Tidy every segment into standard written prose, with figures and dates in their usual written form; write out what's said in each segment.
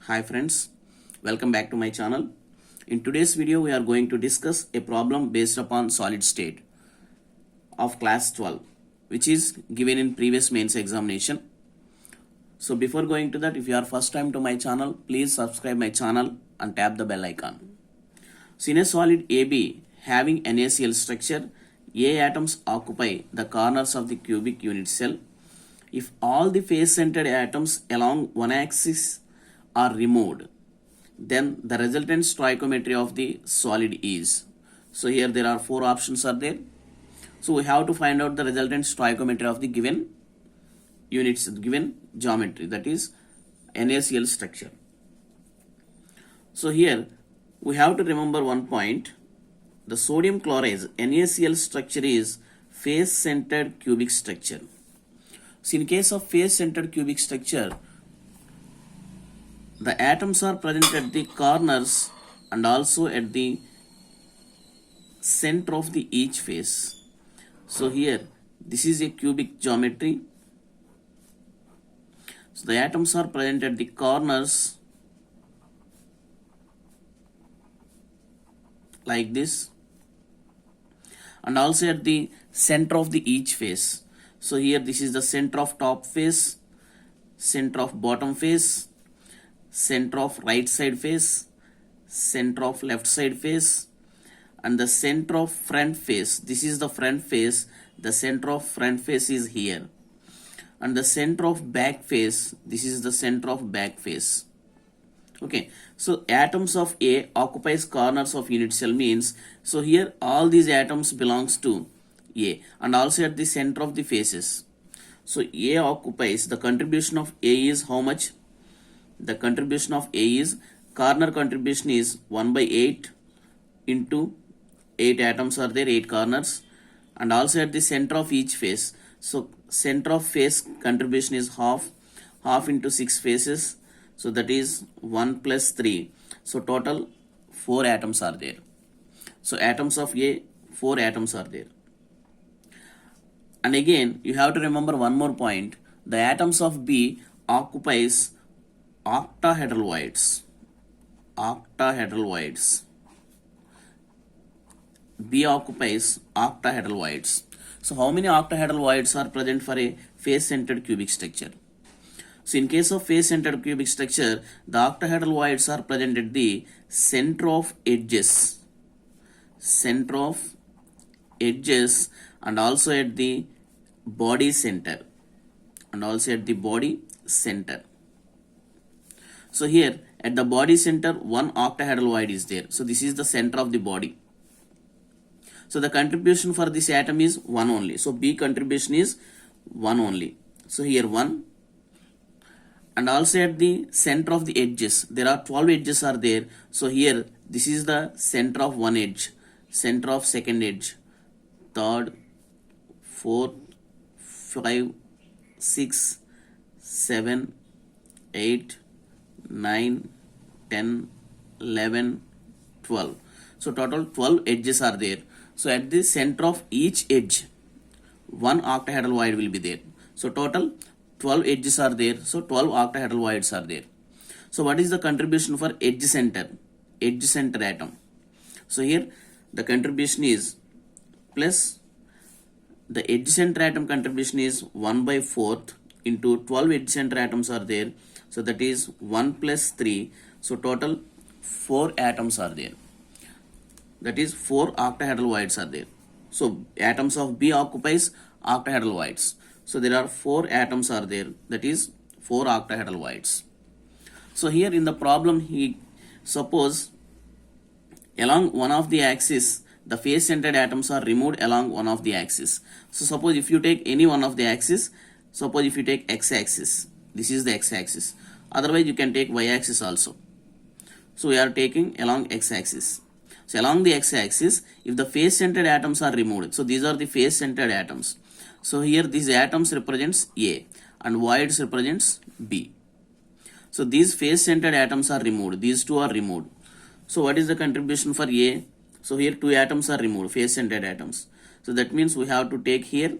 Hi friends, welcome back to my channel. In today's video we are going to discuss a problem based upon solid state of class 12 which is given in previous mains examination. So before going to that, if you are first time to my channel, please subscribe my channel and tap the bell icon. So in a solid AB having NaCl structure, A atoms occupy the corners of the cubic unit cell. If all the face-centered atoms along one axis are removed, then the resultant stoichiometry of the solid is. So here there are four options are there. So we have to find out the resultant stoichiometry of the given units, given geometry, that is NaCl structure. So here we have to remember one point. The sodium chloride NaCl structure is face-centered cubic structure. So in case of face-centered cubic structure, the atoms are present at the corners and also at the center of the each face. So here this is a cubic geometry. So the atoms are present at the corners like this and also at the center of the each face. So here this is the center of top face, center of bottom face, center of right side face, center of left side face, and the center of front face. This is the front face. The center of front face is here. And the center of back face, this is the center of back face. Okay, so atoms of A occupies corners of unit cell means, so here all these atoms belongs to A and also at the center of the faces. So A occupies, the contribution of A is how much? The contribution of A is, corner contribution is 1 by 8 into 8 atoms are there, 8 corners, and also at the center of each face. So center of face contribution is half into 6 faces. So that is 1 plus 3. So total 4 atoms are there. So atoms of A, 4 atoms are there. And again, you have to remember one more point. The atoms of B occupies octahedral voids. Octahedral voids. B occupies octahedral voids. So how many octahedral voids are present for a face-centered cubic structure? So in case of face-centered cubic structure, the octahedral voids are present at the center of edges. Center of edges and also at the body center. And also at the body center. So here at the body center, one octahedral void is there. So this is the center of the body. So the contribution for this atom is 1 only. So B contribution is 1 only. So here 1. And also at the center of the edges, there are 12 edges are there. So here this is the center of one edge, center of second edge, third, fourth, 5, 6, 7, 8, 9, 10, 11, 12. So total 12 edges are there. So at the center of each edge, one octahedral void will be there. So total 12 edges are there. So 12 octahedral voids are there. So what is the contribution for edge center? Edge center atom. So here the contribution is plus the edge center atom contribution is 1 by 4th into 12 edge center atoms are there. So that is 1 plus 3. So total 4 atoms are there. That is 4 octahedral voids are there. So atoms of B occupies octahedral voids. So there are 4 atoms are there. That is 4 octahedral voids. So here in the problem, he suppose along one of the axis, the face-centered atoms are removed along one of the axis. So suppose if you take any one of the axis, suppose if you take x-axis, this is the x-axis. Otherwise you can take y-axis also. So we are taking along x-axis. So along the x-axis, if the face-centered atoms are removed, so these are the face-centered atoms. So here these atoms represents A and voids represents B. So these face-centered atoms are removed. These two are removed. So what is the contribution for A? So here 2 atoms are removed, face-centered atoms. So that means we have to take here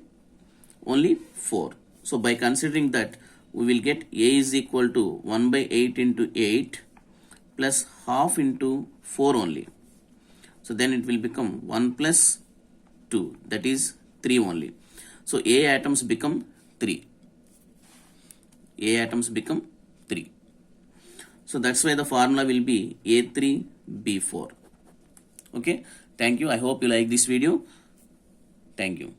only 4. So by considering that we will get A is equal to 1 by 8 into 8 plus half into 4 only. So then it will become 1 plus 2, that is 3 only. So A atoms become 3. A atoms become 3. So that's why the formula will be A3B4. Okay, thank you. I hope you like this video. Thank you.